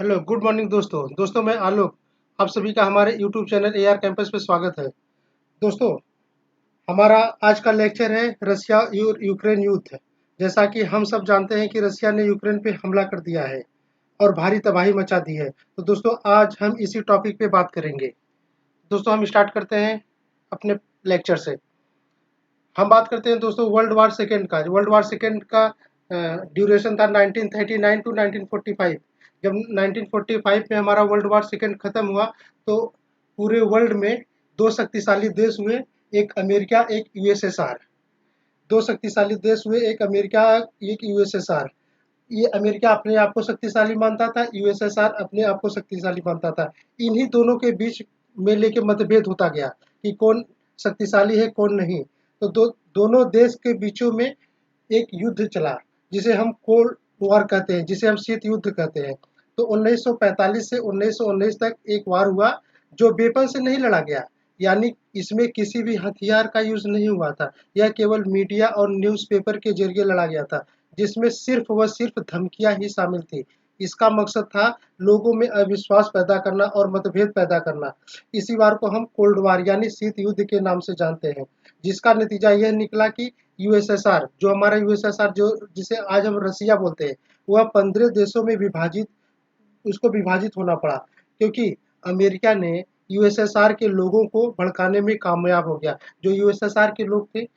Hello, good morning दोस्तों मैं आलोक। आप सभी का हमारे यूट्यूब चैनल एआर कैंपस पे स्वागत है। दोस्तों, हमारा आज का लेक्चर है रसिया और यूक्रेन युद्ध। जैसा कि हम सब जानते हैं कि रसिया ने यूक्रेन पे हमला कर दिया है और भारी तबाही मचा दी है। तो दोस्तों, आज हम इसी टॉपिक पे बात करेंगे। दोस्तों, हम स्टार्ट करते हैं अपने लेक्चर से। हम बात करते हैं दोस्तों वर्ल्ड वार सेकेंड का। वर्ल्ड वार सेकेंड का ड्यूरेशन था 1939 टू 1945। जब 1945 में हमारा वर्ल्ड वार सेकेंड खत्म हुआ तो पूरे वर्ल्ड में दो शक्तिशाली देश हुए, एक अमेरिका एक यूएसएसआर। दो शक्तिशाली देश हुए, एक अमेरिका एक यूएसएसआर। ये अमेरिका अपने आप को शक्तिशाली मानता था, यूएसएसआर अपने आप को शक्तिशाली मानता था। इन्हीं दोनों के बीच में लेके मतभेद होता गया कि कौन शक्तिशाली है कौन नहीं। तो दोनों देश के बीचों में एक युद्ध चला, जिसे हम कोल्ड वॉर कहते हैं, जिसे हम शीत युद्ध कहते हैं। तो 1945 से 1919 तक एक वार हुआ जो वेपन से नहीं लड़ा गया, यानी इसमें किसी भी हथियार का यूज नहीं हुआ था। यह केवल मीडिया और न्यूज़पेपर के जरिए लड़ा गया था, जिसमें सिर्फ व सिर्फ धमकियां ही शामिल थी। इसका मकसद था लोगों में अविश्वास पैदा करना और मतभेद पैदा करना। इसी वार को हम कोल्ड वार यानी शीत युद्ध के नाम से जानते हैं, जिसका नतीजा यह निकला कि यूएसएसआर, जो हमारा यूएसएसआर जो जिसे आज हम रसिया बोलते हैं, वह 15 देशों में विभाजित उसको विभाजित होना पड़ा, क्योंकि अमेरिका ने यूएसएसआर के लोगों को भड़काने में कामयाब हो गया। जो यूएसएसआर के लोग थे,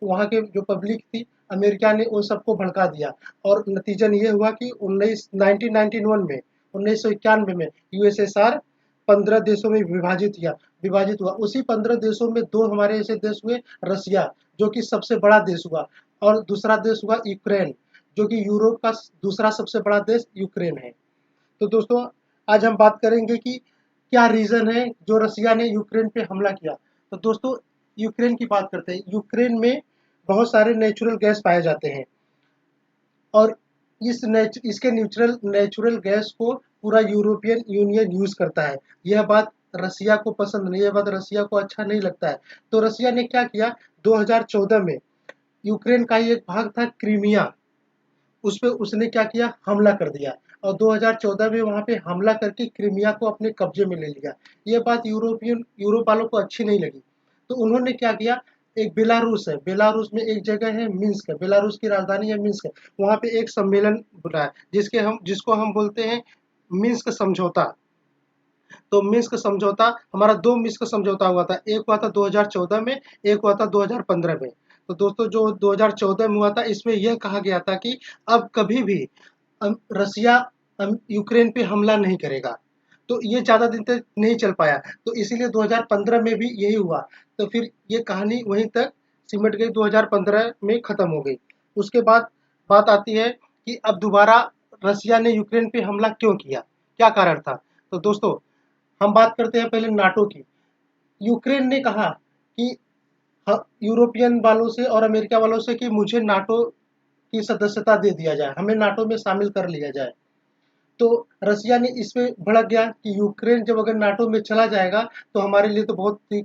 वहाँ के जो पब्लिक थी, अमेरिका ने उन सबको भड़का दिया। और नतीजन ये हुआ कि 1991 में 1991 में यूएसएसआर 15 देशों में विभाजित हुआ। उसी 15 देशों में दो हमारे ऐसे देश हुए, रसिया जो कि सबसे बड़ा देश हुआ, और दूसरा देश हुआ यूक्रेन, जो कि यूरोप का दूसरा सबसे बड़ा देश यूक्रेन है। तो दोस्तों, आज हम बात करेंगे कि क्या रीज़न है जो रसिया ने यूक्रेन पे हमला किया। तो दोस्तों, यूक्रेन की बात करते हैं। यूक्रेन में बहुत सारे नेचुरल गैस पाए जाते हैं, और इसके नेचुरल गैस को पूरा यूरोपियन यूनियन यूज़ करता है। यह बात रसिया को पसंद नहीं, यह बात रसिया को अच्छा नहीं लगता है। तो रसिया ने क्या किया, 2014 में यूक्रेन का ही एक भाग था क्रीमिया, उस पे उसने क्या किया, हमला कर दिया। और 2014 में वहां पे हमला करके क्रीमिया को अपने कब्जे में ले लिया। ये बात यूरोप वालों को अच्छी नहीं लगी। तो उन्होंने क्या किया, एक बेलारूस है, बेलारूस में एक जगह है मिन्स्क है, बेलारूस की राजधानी है मिन्स्क है। वहां पे एक सम्मेलन बुलाया जिसको हम बोलते हैं मिन्स्क समझौता। तो मिन्स्क समझौता, हमारा दो मिन्स्क समझौता हुआ था। एक हुआ था 2014 में, एक हुआ था 2015 में। तो दोस्तों, जो 2014 में हुआ था, इसमें यह कहा गया था कि अब कभी भी रसिया यूक्रेन पे हमला नहीं करेगा। तो ये ज़्यादा दिन तक नहीं चल पाया, तो इसीलिए 2015 में भी यही हुआ। तो फिर ये कहानी वहीं तक सिमट गई, 2015 में ख़त्म हो गई। उसके बाद बात आती है कि अब दोबारा रसिया ने यूक्रेन पे हमला क्यों किया, क्या कारण था। तो दोस्तों, हम बात करते हैं पहले नाटो की। यूक्रेन ने कहा कि यूरोपियन वालों से और अमेरिका वालों से कि मुझे नाटो की सदस्यता दे दिया जाए, हमें नाटो में शामिल कर लिया जाए। तो रसिया ने इस पे भड़क गया कि यूक्रेन जब अगर नाटो में चला जाएगा तो हमारे लिए तो बहुत ही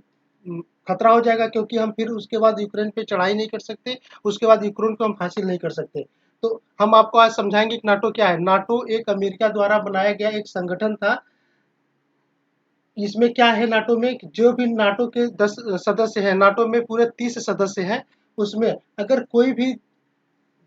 खतरा हो जाएगा, क्योंकि हम फिर उसके बाद यूक्रेन पे चढ़ाई नहीं कर सकते, उसके बाद यूक्रेन को हम हासिल नहीं कर सकते। तो हम आपको आज समझाएंगे कि नाटो क्या है। नाटो एक अमेरिका द्वारा बनाया गया एक संगठन था। इसमें क्या है, नाटो में जो भी नाटो के 10 सदस्य हैं, नाटो में पूरे 30 सदस्य हैं। उसमें अगर कोई भी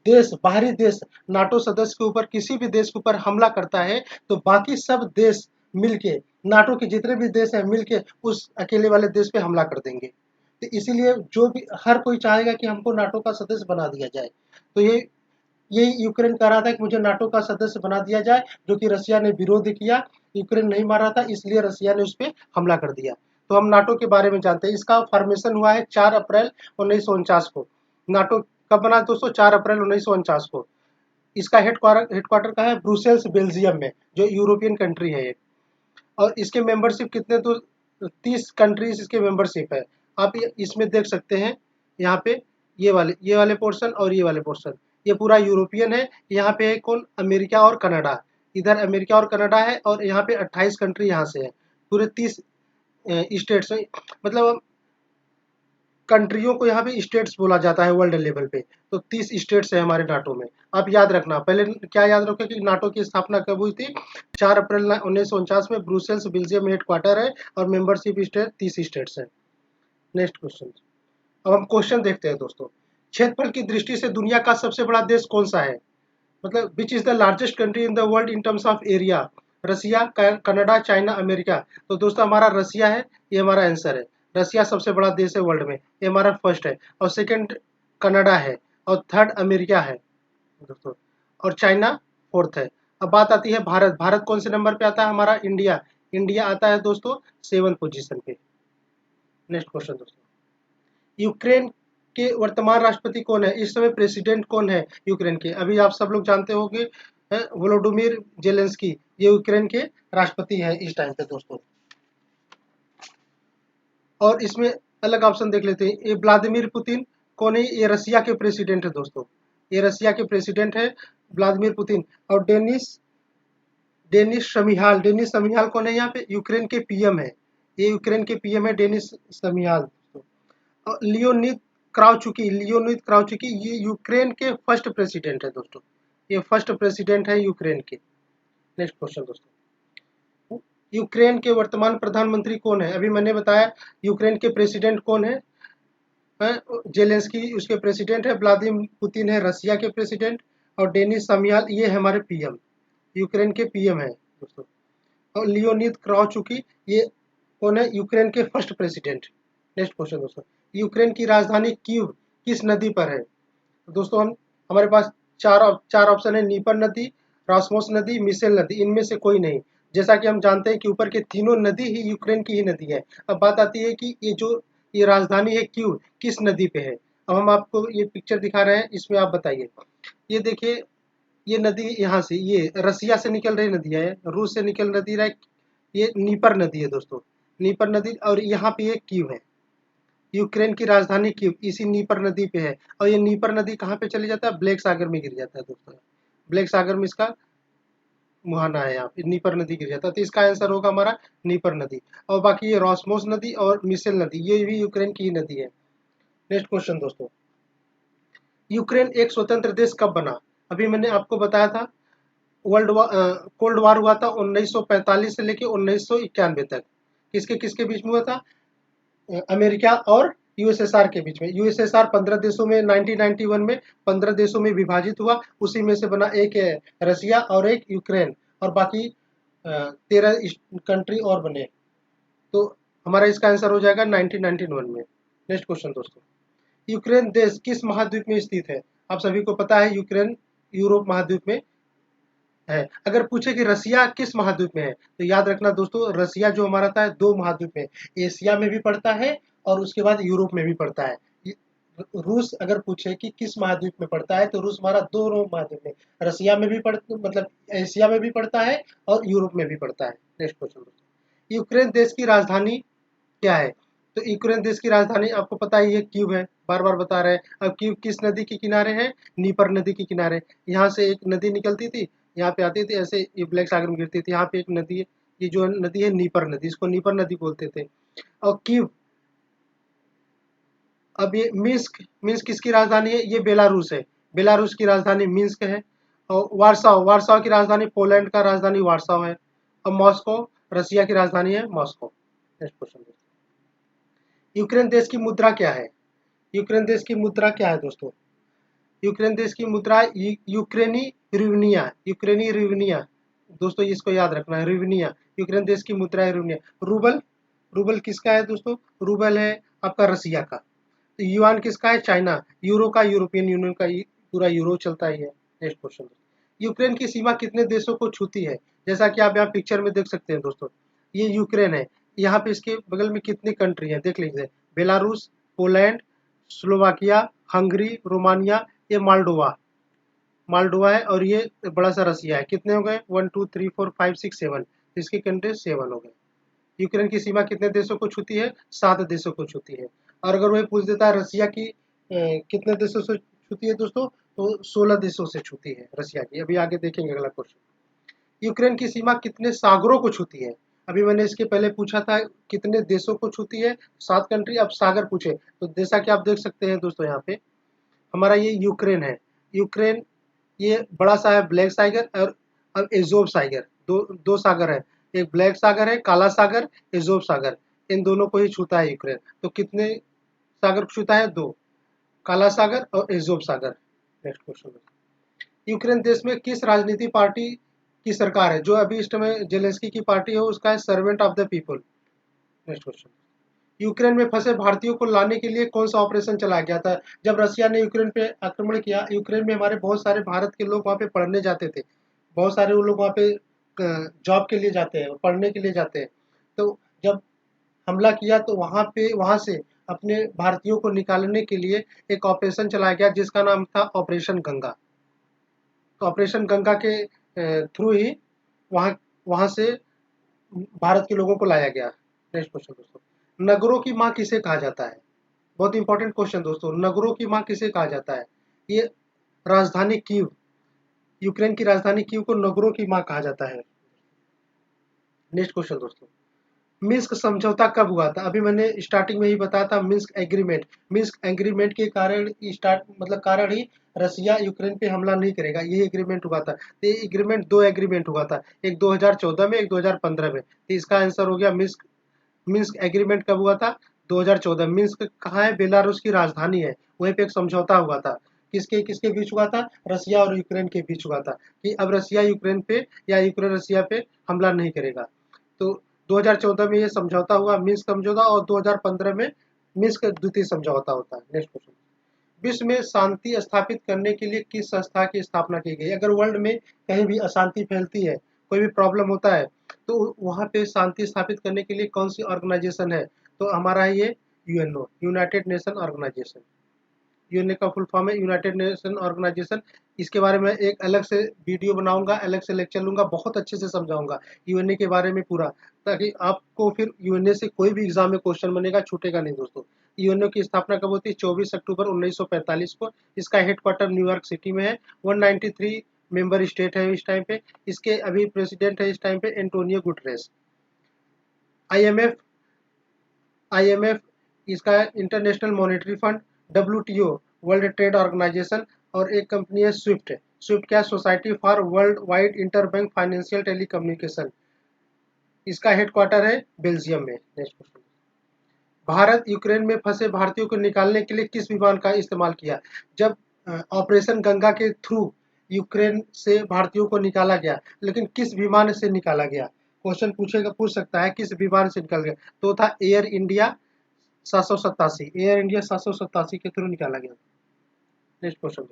देश, बाहरी देश, नाटो सदस्य के ऊपर, किसी भी देश के ऊपर हमला करता है, तो बाकी सब देश मिलके, नाटो के जितने भी देश हैं मिलके उस अकेले वाले देश पे हमला कर देंगे। तो इसीलिए जो भी हर कोई चाहेगा कि हमको नाटो का सदस्य बना दिया जाए। तो यही यूक्रेन कह रहा था कि मुझे नाटो का सदस्य बना दिया जाए, जो कि रसिया ने विरोध किया। यूक्रेन नहीं मान रहा था, इसलिए रसिया ने उस पर हमला कर दिया। तो हम नाटो के बारे में जानते हैं। इसका फॉर्मेशन हुआ है 4 अप्रैल 1949 को। नाटो कब बना दोस्तों, 4 अप्रैल 1949 को। इसका हेडक्वार्टर का है ब्रुसेल्स, बेल्जियम में, जो यूरोपियन कंट्री है ये। और इसके मेंबरशिप कितने, तो 30 कंट्रीज इसके मेंबरशिप है। आप इसमें देख सकते हैं, यहाँ पे ये वाले पोर्शन और ये वाले पोर्शन, ये पूरा यूरोपियन है। यहाँ पे है कौन, अमेरिका और कनाडा। इधर अमेरिका और कनाडा है, और यहाँ पे 28 कंट्री यहाँ से है। पूरे 30 स्टेट्स में, मतलब कंट्रियों को यहाँ पे स्टेट्स बोला जाता है वर्ल्ड लेवल पे। तो 30 स्टेट्स है हमारे नाटो में। आप याद रखना, पहले क्या याद रखो कि नाटो की स्थापना कब हुई थी? 4 अप्रैल 1949 में ब्रुसेल्स बेल्जियम में हेडक्वार्टर है और मेंबरशिप स्टेट 30 स्टेट्स है। Next question. अब हम क्वेश्चन देखते हैं दोस्तों। क्षेत्रफल की दृष्टि से दुनिया का सबसे बड़ा देश कौन सा है? मतलब which is the largest country in the world in terms of area? Russia, Canada, China, America. तो दोस्तों हमारा रसिया है, ये हमारा आंसर है। रसिया सबसे बड़ा देश है वर्ल्ड में, ये हमारा फर्स्ट है। और सेकंड कनाडा है, और थर्ड अमेरिका है दोस्तों, और चाइना फोर्थ है। अब बात आती है भारत। भारत कौन से नंबर पे आता है? हमारा इंडिया। इंडिया आता है दोस्तों 7 पोजीशन पे। नेक्स्ट क्वेश्चन दोस्तों। यूक्रेन के वर्तमान राष्ट्रपति कौन है? इस समय प्रेसिडेंट कौन है यूक्रेन के? अभी आप सब लोग जानते होंगे, वोलोडिमिर जेलेंस्की, ये यूक्रेन के राष्ट्रपति हैं इस टाइम पे दोस्तों। और इसमें अलग ऑप्शन देख लेते हैं। ये व्लादिमीर पुतिन कौन है? ये रसिया के प्रेसिडेंट है दोस्तों, ये रसिया के प्रेसिडेंट है व्लादिमीर पुतिन। और डेनिस डेनिस शमिहाल, डेनिस शमिहाल कौन है? यहाँ पे यूक्रेन के पीएम है, ये यूक्रेन के पीएम है डेनिस शमिहाल। लियोनिद क्राउचुकी, लियोनिद क्राउचुकी ये यूक्रेन के फर्स्ट प्रेसिडेंट है दोस्तों, ये फर्स्ट प्रेसिडेंट है यूक्रेन के। नेक्स्ट क्वेश्चन दोस्तों। यूक्रेन के वर्तमान प्रधानमंत्री कौन है? अभी मैंने बताया यूक्रेन के प्रेसिडेंट कौन है? जेलेंस्की उसके प्रेसिडेंट है, व्लादिमीर पुतिन है रसिया के प्रेसिडेंट, और डेनिस सामियाल ये है हमारे पीएम, यूक्रेन के पीएम है दोस्तों। और लियोनिद क्राउचुकी ये कौन है? यूक्रेन के फर्स्ट प्रेसिडेंट। नेक्स्ट क्वेश्चन दोस्तों। यूक्रेन की राजधानी कीव किस नदी पर है? तो दोस्तों हमारे पास चार ऑप्शन है। नीपर नदी, रास्मोस नदी, मिसेल नदी, इनमें से कोई नहीं। जैसा कि हम जानते हैं कि ऊपर के तीनों नदी ही यूक्रेन की ही नदी है। अब बात आती है कि ये राजधानी है कीव किस नदी पे है? अब हम आपको ये पिक्चर दिखा रहे हैं, इसमें आप बताइए। ये देखिए, ये नदी यहाँ से, ये रसिया से निकल रही नदी है, रूस से निकल नदी है, ये नीपर नदी है दोस्तों, नीपर नदी। और यहाँ पे ये कीव है, यूक्रेन की राजधानी कीव इसी नीपर नदी पे है। और ये नीपर नदी कहाँ पे चली जाता है? ब्लैक सागर में गिर जाता है दोस्तों, ब्लैक सागर में इसका मुहाना है, यहाँ पे नीपर नदी गिर जाता है। तो इसका आंसर होगा हमारा नीपर नदी। और बाकी ये रॉस्मोस नदी और मिसेल नदी ये भी यूक्रेन की ही नदी है। नेक्स्ट क्वेश्चन दोस्तों। यूक्रेन एक स्वतंत्र देश कब बना? अभी मैंने आपको बताया था कोल्ड वार हुआ था 1945 से लेके 1991 तक। किसके किसके बीच में हुआ था? अमेरिका और यूएसएसआर के बीच में। यूएसएसआर 15 देशों में 1991 में 15 देशों में विभाजित हुआ, उसी में से बना एक है रसिया और एक यूक्रेन, और बाकी 13 कंट्री और बने। तो हमारा इसका आंसर हो जाएगा 1991 में। नेक्स्ट क्वेश्चन दोस्तों। यूक्रेन देश किस महाद्वीप में स्थित है? आप सभी को पता है यूक्रेन यूरोप महाद्वीप में है। अगर पूछे कि रसिया किस महाद्वीप में है, तो याद रखना दोस्तों, रसिया जो हमारा था 2 महाद्वीप में, एशिया में भी पड़ता है और उसके बाद यूरोप में भी पड़ता है। रूस अगर पूछे कि किस महाद्वीप में पड़ता है, तो रूस हमारा दोनों महाद्वीप में, रसिया में भी पड़ता, मतलब एशिया में भी पड़ता है और यूरोप में भी पड़ता है। नेक्स्ट क्वेश्चन दोस्तों। यूक्रेन देश की राजधानी क्या है? तो यूक्रेन देश की राजधानी आपको पता ही है, कीव है, बार बार बता रहे हैं। अब कीव किस नदी के किनारे है? नीपर नदी के किनारे। यहाँ से एक नदी निकलती थी, यहाँ पे आती थी, ऐसे ये ब्लैक सागर में गिरती थी। यहाँ पे एक नदी है, ये जो नदी है नीपर नदी, इसको नीपर नदी बोलते थे। और कीव, अब ये मिन्स्क, मिन्स्क किसकी राजधानी है? ये बेलारूस है, बेलारूस की राजधानी मिन्स्क है। और वार्साओ, वार्साओ की राजधानी, पोलैंड का राजधानी वार्साओ है। और मॉस्को रसिया की राजधानी है मॉस्को। Next question. यूक्रेन देश की मुद्रा क्या है? यूक्रेन देश की मुद्रा क्या है दोस्तों? यूक्रेन देश की मुद्रा यूक्रेनी रिवनिया, यूक्रेनी रिवनिया दोस्तों, इसको याद रखना है, रिवनिया यूक्रेन देश की मुद्रा है, रिवनिया। रूबल, रूबल किसका है दोस्तों? रूबल है आपका रसिया का। तो युआन किसका है? चाइना। यूरो का यूरोपियन यूनियन का, पूरा यूरो चलता ही है। Next question. यूक्रेन की सीमा कितने देशों को छूती है? जैसा कि आप यहाँ पिक्चर में देख सकते हैं दोस्तों, ये यूक्रेन है, यहाँ पे इसके बगल में कितनी कंट्री है देख लीजिए। Belarus, Poland, Slovakia, Hungary, Romania, ये माल्डोवा, माल्डोवा है, और ये बड़ा सा रसिया है। कितने हो गए? 1 2 3 4 5 6 7, इसकी कंट्री 7 हो गए। यूक्रेन की सीमा कितने देशों को छूती है? 7 देशों को छूती है। और अगर वही पूछ देता है रसिया की कितने देशों से छूती है दोस्तों, तो 16 देशों से छूती है रसिया की। अभी आगे देखेंगे अगला क्वेश्चन। यूक्रेन की सीमा कितने सागरों को छूती है? अभी मैंने इसके पहले पूछा था कितने देशों को छूती है, 7 कंट्री। अब सागर पूछे तो जैसा कि आप देख सकते हैं दोस्तों, यहाँ पे हमारा ये यूक्रेन है। यूक्रेन ये बड़ा सा है ब्लैक सागर, और अब एजोव सागर, दो सागर है। एक ब्लैक सागर है, काला सागर, एजोव सागर, इन दोनों को ही छूता है यूक्रेन। तो कितने सागर को छूता है? 2, काला सागर और एजोव सागर। नेक्स्ट क्वेश्चन, यूक्रेन देश में किस राजनीति पार्टी की सरकार है? जो अभी इस समय जेलेंस्की की पार्टी है उसका है servant of the people. Next question, Ukraine में फंसे भारतीयों को लाने के लिए कौन सा ऑपरेशन चलाया गया था? जब रसिया ने यूक्रेन पे आक्रमण किया, यूक्रेन में हमारे बहुत सारे भारत के लोग वहाँ पे पढ़ने जाते थे। बहुत सारे वो लोग वहाँ पे जॉब के लिए जाते हैं, पढ़ने के लिए जाते हैं। तो जब हमला किया तो वहाँ से अपने भारतीयों को निकालने के लिए एक ऑपरेशन चलाया गया जिसका नाम था ऑपरेशन गंगा। तो ऑपरेशन गंगा के थ्रू ही वहाँ वहाँ से भारत के लोगों को लाया गया। नेक्स्ट क्वेश्चन दोस्तों, नगरों की माँ किसे कहा जाता है? बहुत इंपॉर्टेंट क्वेश्चन दोस्तों, नगरों की माँ किसे कहा जाता है? ये राजधानी कीव, यूक्रेन की राजधानी कीव को नगरों की माँ कहा जाता है। नेक्स्ट क्वेश्चन दोस्तों, मिन्स्क समझौता कब हुआ था? अभी मैंने स्टार्टिंग में ही बताया था, मिन्स्क एग्रीमेंट। मिन्स्क एग्रीमेंट के कारण कारण ही रसिया यूक्रेन पे हमला नहीं करेगा, ये एग्रीमेंट हुआ था। तो ये एग्रीमेंट, 2 एग्रीमेंट हुआ था, एक 2014 में, एक 2015 में। तो इसका आंसर हो गया मिन्स्क। मिन्स्क एग्रीमेंट कब हुआ था? 2014। मिन्स्क कहाँ है? बेलारूस की राजधानी है, वहीं पे एक समझौता हुआ था। किसके किसके बीच हुआ था? रसिया और यूक्रेन के बीच हुआ था कि अब रसिया यूक्रेन पे या यूक्रेन रसिया पे हमला नहीं करेगा। तो 2014 में ये समझौता हुआ, मिन्स्क समझौता, और 2015 में मिन्स्क द्वितीय समझौता होता है। नेक्स्ट क्वेश्चन, विश्व में शांति स्थापित करने के लिए किस संस्था की स्थापना की गई? अगर वर्ल्ड में कहीं भी अशांति फैलती है, कोई भी प्रॉब्लम होता है, तो वहाँ पे शांति स्थापित करने के लिए कौन सी ऑर्गेनाइजेशन है? तो हमारा है ये UNO, united nation organisation. UNA का फुल फॉर्म है यूनाइटेड नेशन ऑर्गेनाइजेशन। इसके बारे में एक अलग से वीडियो बनाऊंगा, अलग से लेक्चर लूंगा, बहुत अच्छे से समझाऊंगा यूएनए के बारे में पूरा, ताकि आपको फिर यूएनए से कोई भी एग्जाम में क्वेश्चन बनेगा, छूटेगा नहीं दोस्तों। यूएनओ की स्थापना कब होती है? 24 अक्टूबर 1945 को। इसका हेडक्वार्टर न्यूयॉर्क सिटी में है। 193 मेंबर स्टेट है इस टाइम पे। इसके अभी प्रेसिडेंट है इस टाइम पे एंटोनियो गुटरेस। आईएमएफ, आईएमएफ इसका international monetary fund, WTO world trade organisation, और एक कंपनी है स्विफ्ट। स्विफ्ट क्या? Society for world wide interbank financial telecommunication. इसका हेडक्वार्टर है बेल्जियम में। नेक्स्ट क्वेश्चन, भारत यूक्रेन में फंसे भारतीयों को निकालने के लिए किस विमान का इस्तेमाल किया? जब ऑपरेशन गंगा के थ्रू यूक्रेन से भारतीयों को निकाला गया, लेकिन किस विमान से निकाला गया? क्वेश्चन पूछ सकता है किस विमान से निकल गया। तो था एयर इंडिया 787, एयर इंडिया 787 के थ्रू निकाला गया। नेक्स्ट क्वेश्चन,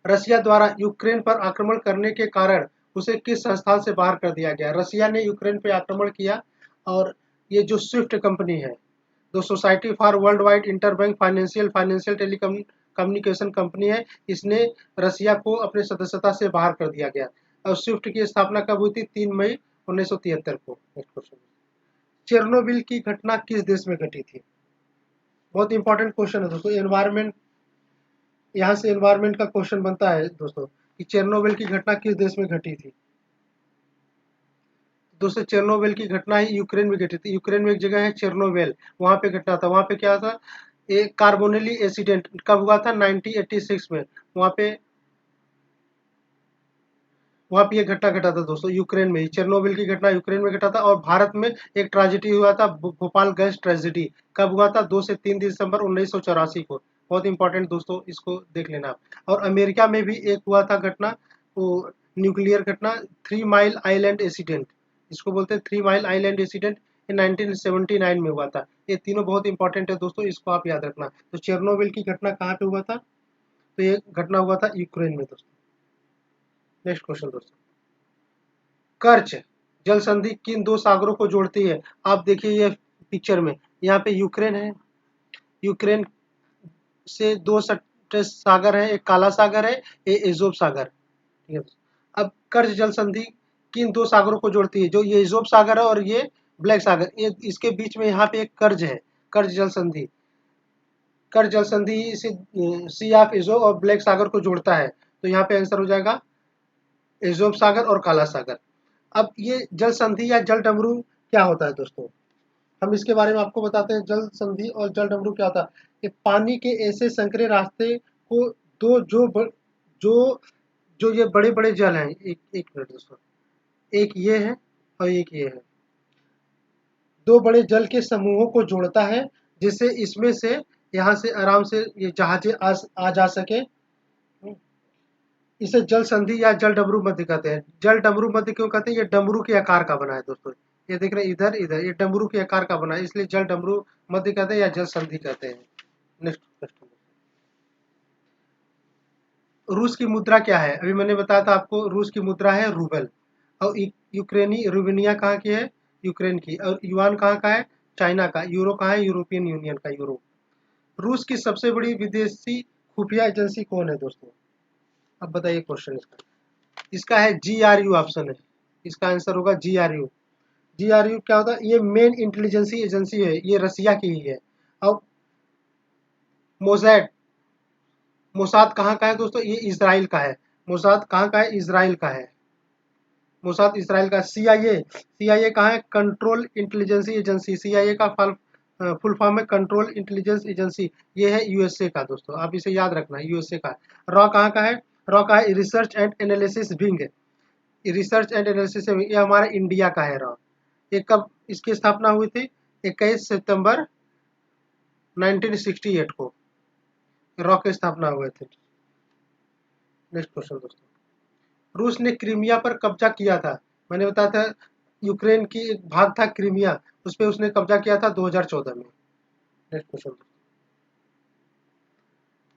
रसिया द्वारा यूक्रेन पर आक्रमण करने के कारण उसे किस संस्थान से बाहर कर दिया गया? रसिया ने यूक्रेन पर आक्रमण किया, और ये जो स्विफ्ट कंपनी है, जो society for world wide interbank financial telecommunication company है, इसने रसिया को अपने सदस्यता से बाहर कर दिया गया। और स्विफ्ट की स्थापना कब हुई थी? 3 मई 1973 को। नेक्स्ट क्वेश्चन, चेरनोबिल की घटना किस देश में घटी थी? बहुत इंपॉर्टेंट क्वेश्चन है दोस्तों, एनवायरमेंट, यहाँ से एनवायरमेंट का क्वेश्चन बनता है दोस्तों कि चेरनोबिल की घटना किस देश में घटी थी? दोस्तों चेरनोबिल की घटना ही यूक्रेन में घटी थी। यूक्रेन में एक जगह है चेरनोबिल, वहां पे घटना था। वहां पे क्या था? एक कार्बोनिली एसिडेंट कब हुआ था? 1986 में। वहां पे ये घटना घटा था दोस्तों, यूक्रेन में ही। चेरनोबिल की घटना यूक्रेन में घटा था। और भारत में एक ट्रेजेडी हुआ था, भोपाल गैस ट्रेजेडी। कब हुआ था? 2 से 3 दिसंबर 1984 को। बहुत इंपॉर्टेंट दोस्तों, इसको देख लेना आप। और अमेरिका में भी एक हुआ था घटना, वो न्यूक्लियर घटना, 3 माइल आइलैंड इंसिडेंट, इसको बोलते हैं 3 माइल आइलैंड इंसिडेंट। ये 1979 में हुआ था। ये तीनों बहुत इंपॉर्टेंट है दोस्तों, इसको आप याद रखना। तो चेरनोबिल की घटना कहाँ पे हुआ था? तो ये घटना हुआ था यूक्रेन में दोस्तों। नेक्स्ट क्वेश्चन दोस्तों, कर्च जल संधि किन 2 सागरों को जोड़ती है? आप देखिए ये पिक्चर में, यहाँ पे यूक्रेन है, यूक्रेन से 2 सागर है, एक काला सागर है, एक एजोब सागर। ठीक है, अब कर्च जल संधि किन 2 सागरों को जोड़ती है? जो ये एजोब सागर है और ये ब्लैक सागर, ये इसके बीच में यहाँ पे एक कर्ज है, कर्ज जल संधि। कर्ज जल संधि इसे सी ऑफ एजोब और ब्लैक सागर को जोड़ता है। तो यहाँ पे आंसर हो जाएगा एजोब सागर और काला सागर। अब ये जल संधि या जल डमरू क्या होता है दोस्तों, हम इसके बारे में आपको बताते हैं। जल संधि और जल डमरू क्या होता है? ये पानी के ऐसे संकरे रास्ते को दो जो जो ये बड़े-बड़े जल हैं, एक मिनट दोस्तों, एक ये है और एक ये है। दो बड़े जल के समूहों को जोड़ता है, जिससे इसमें से यहाँ से आराम से ये जहाजें आ जा सके। इसे जल संधि या जल डमरू मध्य कहते हैं। जल डमरू मध्य क्यों कहते हैं? ये डमरू के आकार का बना है दोस्तों। ये देख रहे हैं इधर इधर, ये डमरू के आकार का बना है, इसलिए जल डमरू मध्य कहते हैं या जल संधि कहते हैं। नेक्स्ट क्वेश्चन, रूस की मुद्रा क्या है? अभी मैंने बताया था आपको, रूस की मुद्रा है रूबल। और यूक्रेनी रुबिनिया कहाँ की है? यूक्रेन की। और युआन कहाँ का है? चाइना का। यूरो कहाँ है? यूरोपियन यूनियन का यूरो। रूस की सबसे बड़ी विदेशी खुफिया एजेंसी कौन है दोस्तों? अब बताइए क्वेश्चन इसका। इसका है GRU ऑप्शन है। इसका आंसर होगा GRU। GRU क्या होता है? ये मेन इंटेलिजेंसी एजेंसी है, ये रसिया की ही है। अब मोसैड, मोसाद कहाँ का है दोस्तों? ये इजराइल का है। मोसाद कहाँ का है? इजराइल का है। मोसाद इसराइल का। CIA कहाँ है? Control intelligence agency. CIA का फुल फॉर्म है कंट्रोल इंटेलिजेंस एजेंसी। ये है USA का दोस्तों, आप इसे याद रखना, USA का। रॉ कहाँ का है? रॉ का है research and analysis wing. Research and analysis ये हमारा इंडिया का है रॉ। ये कब इसकी स्थापना हुई थी? 21 सितंबर 1968 को रॉ की स्थापना हुए थे। नेक्स्ट क्वेश्चन दोस्तों, रूस ने क्रीमिया पर कब्जा किया था। मैंने बताया था यूक्रेन की एक भाग था क्रीमिया, उस पर उसने कब्जा किया था 2014 में। नेक्स्ट क्वेश्चन,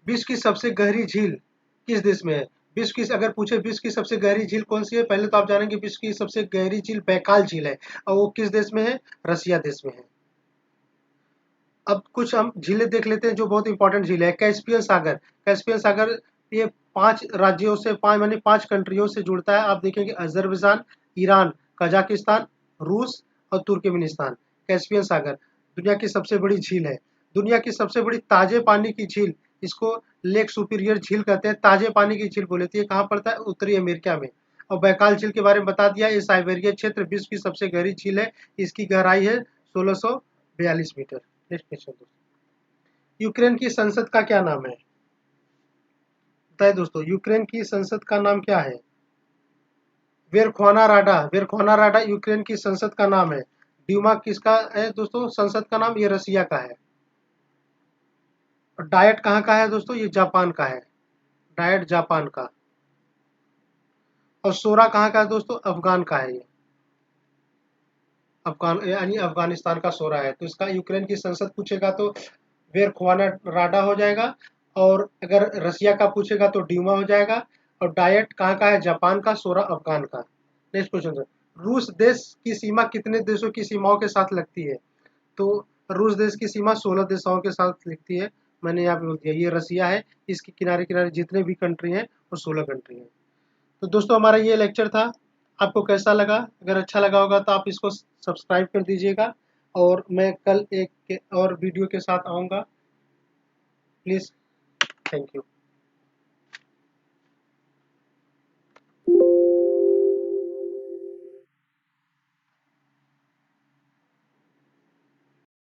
विश्व की सबसे गहरी झील किस देश में है? विश्व की अगर पूछे विश्व की सबसे गहरी झील कौन सी है, पहले तो आप जानेंगे विश्व की सबसे गहरी झील बैकाल झील है, और वो किस देश में है? रसिया देश में है। अब कुछ हम झीलें देख लेते हैं जो बहुत इंपॉर्टेंट झील है। कैस्पियन सागर। कैस्पियन सागर ये 5 राज्यों से, 5 माने 5 कंट्रियों से जुड़ता है। आप देखेंगे अजरबैजान, ईरान, कजाकिस्तान, रूस और तुर्कमेनिस्तान। कैस्पियन सागर दुनिया की सबसे बड़ी झील है। दुनिया की सबसे बड़ी ताजे पानी की झील, इसको लेक सुपीरियर झील कहते हैं। ताजे पानी की झील बोले, तो ये कहाँ पड़ता है? उत्तरी अमेरिका में। और बैकाल झील के बारे में बता दिया, ये साइबेरिया क्षेत्र विश्व की सबसे गहरी झील है। इसकी गहराई है 1642 मीटर। नेक्स्ट क्वेश्चन दोस्तों, यूक्रेन की संसद का क्या नाम है? बताइए दोस्तों, यूक्रेन की संसद का नाम क्या है? वेरख्वाना राडा। वेरख्वाना राडा यूक्रेन की संसद का नाम है। ड्यूमा किसका है दोस्तों संसद का नाम? ये रसिया का है। और डायट कहाँ का है दोस्तों? ये जापान का है। डायट जापान का। और सोरा कहाँ का है दोस्तों? अफगान का है ये। अफगान यानी अफगानिस्तान का सोरा है। तो इसका यूक्रेन की संसद पूछेगा तो वेरख्वाना राडा हो जाएगा। और अगर रसिया का पूछेगा तो ड्यूमा हो जाएगा। और डायट कहाँ का है? जापान का। सोरा अफगान का। नेक्स्ट क्वेश्चन सर, रूस देश की सीमा कितने देशों की सीमाओं के साथ लगती है? तो रूस देश की सीमा 16 देशों के साथ लगती है। मैंने यहाँ पे बोल दिया, ये रसिया है। इसके किनारे किनारे जितने भी कंट्री हैं वो 16 कंट्री हैं। तो दोस्तों हमारा ये लेक्चर था, आपको कैसा लगा? अगर अच्छा लगा होगा तो आप इसको सब्सक्राइब कर दीजिएगा। और मैं कल एक और वीडियो के साथ आऊँगा। Please, thank you.